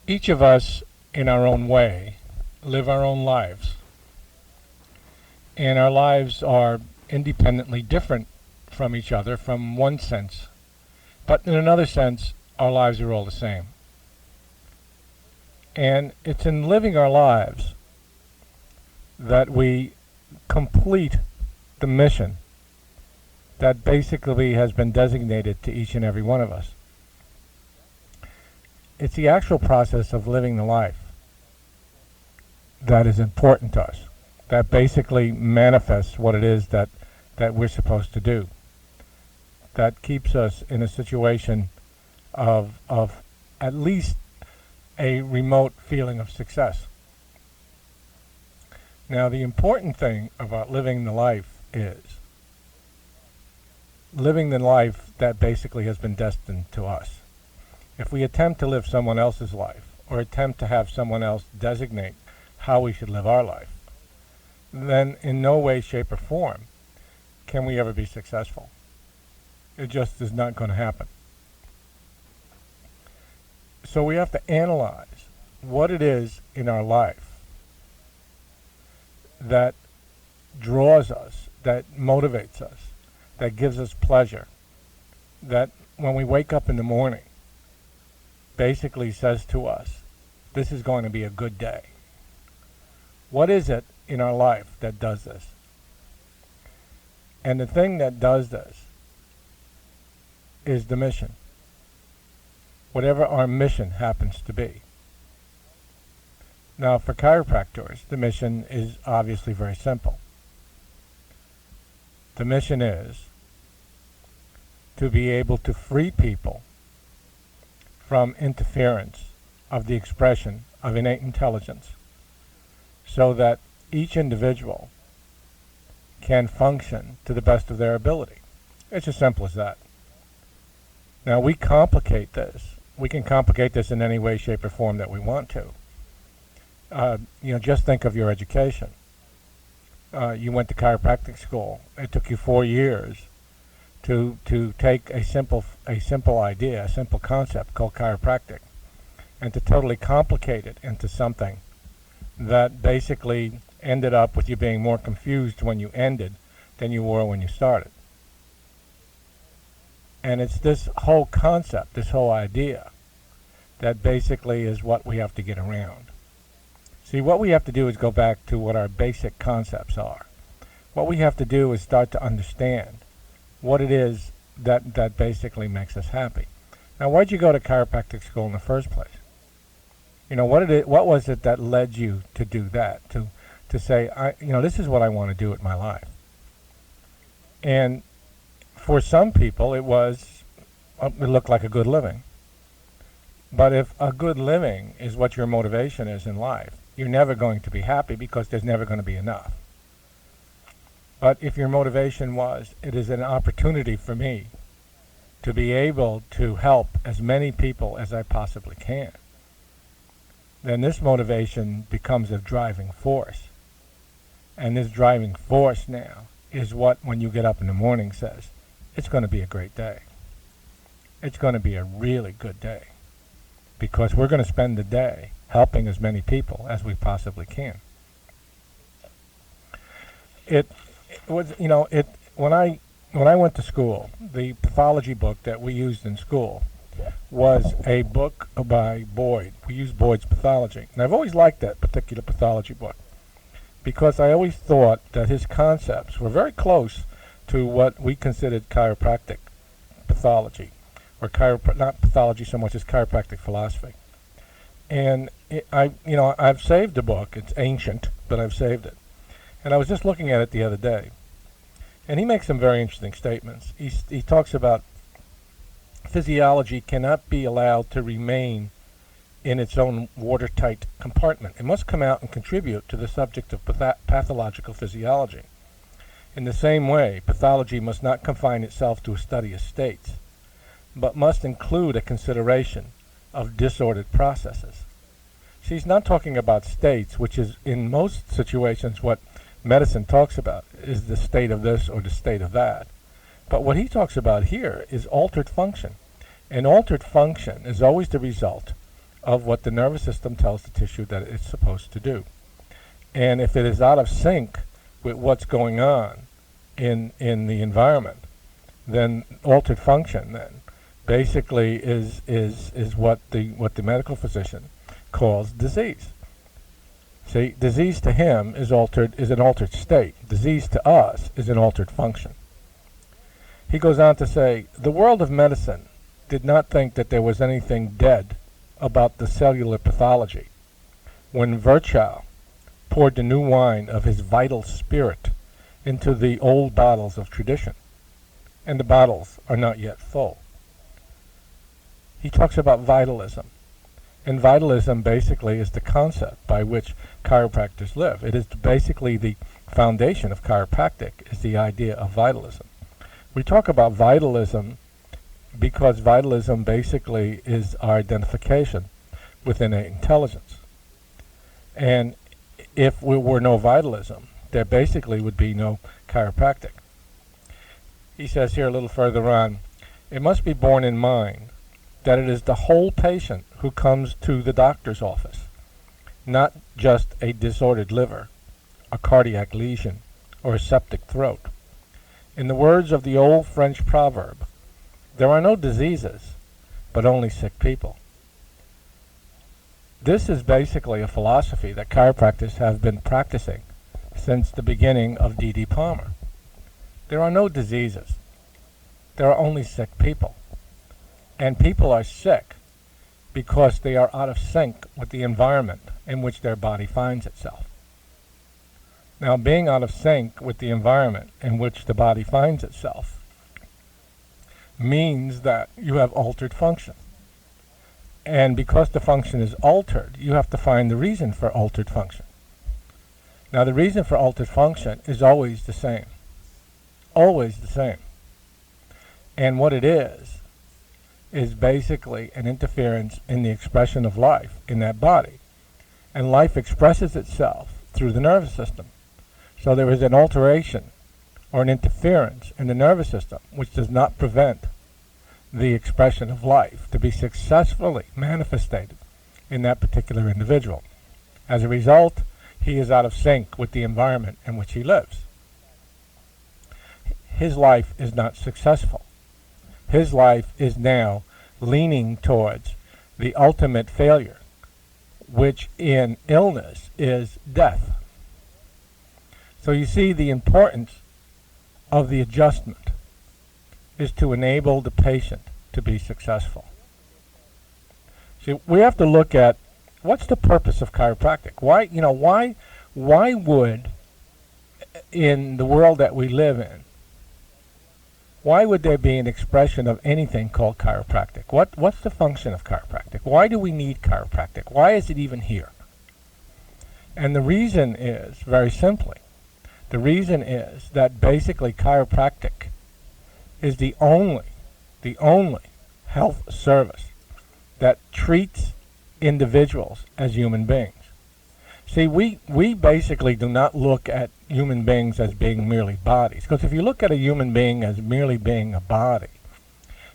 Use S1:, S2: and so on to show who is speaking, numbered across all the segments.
S1: Each of us, in our own way, live our own lives. And our lives are independently different from each other from one sense. But in another sense, our lives are all the same. And it's in living our lives that we complete the mission that basically has been designated to each and every one of us. It's the actual process of living the life that is important to us, that basically manifests what it is that we're supposed to do, that keeps us in a situation of at least a remote feeling of success. Now, the important thing about living the life is living the life that basically has been destined to us. If we attempt to live someone else's life, or attempt to have someone else designate how we should live our life, then in no way, shape, or form can we ever be successful. It just is not going to happen. So we have to analyze what it is in our life that draws us, that motivates us, that gives us pleasure, that when we wake up in the morning basically says to us, this is going to be a good day. What is it in our life that does this? And the thing that does this is the mission. Whatever our mission happens to be. Now, for chiropractors, the mission is obviously very simple. The mission is to be able to free people from interference of the expression of innate intelligence so that each individual can function to the best of their ability. It's as simple as that. Now, we complicate this. We can complicate this in any way, shape, or form that we want to. Just think of your education. You went to chiropractic school. It took you 4 years to take a simple idea, a simple concept called chiropractic, and to totally complicate it into something that basically ended up with you being more confused when you ended than you were when you started. And it's this whole concept, this whole idea, that basically is what we have to get around. See, what we have to do is go back to what our basic concepts are. What we have to do is start to understand what it is that basically makes us happy. Now, why'd you go to chiropractic school in the first place? What was it that led you to do that, to say, this is what I want to do with my life? And for some people, it looked like a good living. But if a good living is what your motivation is in life, you're never going to be happy because there's never going to be enough. But if your motivation was, it is an opportunity for me to be able to help as many people as I possibly can, then this motivation becomes a driving force. And this driving force now is what, when you get up in the morning, says, it's going to be a great day. It's going to be a really good day. Because we're going to spend the day helping as many people as we possibly can. When I went to school, the pathology book that we used in school was a book by Boyd. We used Boyd's pathology. And I've always liked that particular pathology book because I always thought that his concepts were very close to what we considered chiropractic pathology, or not pathology so much as chiropractic philosophy. And I've saved the book. It's ancient, but I've saved it. And I was just looking at it the other day, and he makes some very interesting statements. He talks about physiology cannot be allowed to remain in its own watertight compartment. It must come out and contribute to the subject of pathological physiology. In the same way, pathology must not confine itself to a study of states, but must include a consideration of disordered processes. She's not talking about states, which is in most situations what medicine talks about, is the state of this or the state of that. But what he talks about here is altered function. And altered function is always the result of what the nervous system tells the tissue that it's supposed to do. And if it is out of sync with what's going on in the environment, then altered function then basically is what the medical physician calls disease. See, disease to him is an altered state. Disease to us is an altered function. He goes on to say, the world of medicine did not think that there was anything dead about the cellular pathology when Virchow poured the new wine of his vital spirit into the old bottles of tradition, and the bottles are not yet full. He talks about vitalism, and vitalism basically is the concept by which chiropractors live. It is basically the foundation of chiropractic, is the idea of vitalism. We talk about vitalism because vitalism basically is our identification with innate intelligence. And if there were no vitalism, there basically would be no chiropractic. He says here a little further on, it must be borne in mind that it is the whole patient who comes to the doctor's office, not just a disordered liver, a cardiac lesion, or a septic throat. In the words of the old French proverb, there are no diseases, but only sick people. This is basically a philosophy that chiropractors have been practicing since the beginning of D.D. Palmer. There are no diseases. There are only sick people. And people are sick because they are out of sync with the environment in which their body finds itself. Now, being out of sync with the environment in which the body finds itself means that you have altered function. And because the function is altered, you have to find the reason for altered function. Now, the reason for altered function is always the same. Always the same. And what it is basically an interference in the expression of life in that body. And life expresses itself through the nervous system. So there is an alteration or an interference in the nervous system which does not prevent the expression of life to be successfully manifested in that particular individual. As a result, he is out of sync with the environment in which he lives. His life is not successful. His life is now leaning towards the ultimate failure, which in illness is death. So you see, the importance of the adjustment is to enable the patient to be successful. See, we have to look at what's the purpose of chiropractic. Why would, in the world that we live in, why would there be an expression of anything called chiropractic? What's the function of chiropractic? Why do we need chiropractic? Why is it even here? And the reason is, very simply, the reason is that basically chiropractic is the only health service that treats individuals as human beings. See, we basically do not look at human beings as being merely bodies. Because if you look at a human being as merely being a body,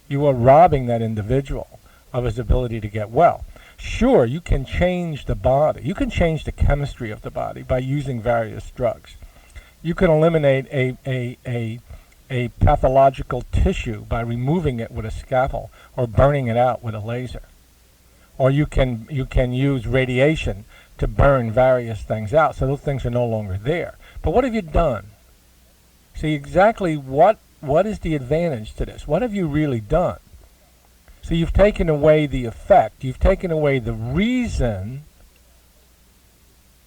S1: you are robbing that individual of his ability to get well. Sure, you can change the body. You can change the chemistry of the body by using various drugs. You can eliminate a pathological tissue by removing it with a scalpel or burning it out with a laser. Or you can use radiation to burn various things out, so those things are no longer there. But what have you done? See, exactly what is the advantage to this? What have you really done? So you've taken away the effect. You've taken away the reason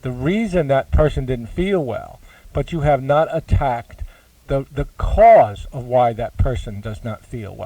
S1: that person didn't feel well, but you have not attacked the cause of why that person does not feel well.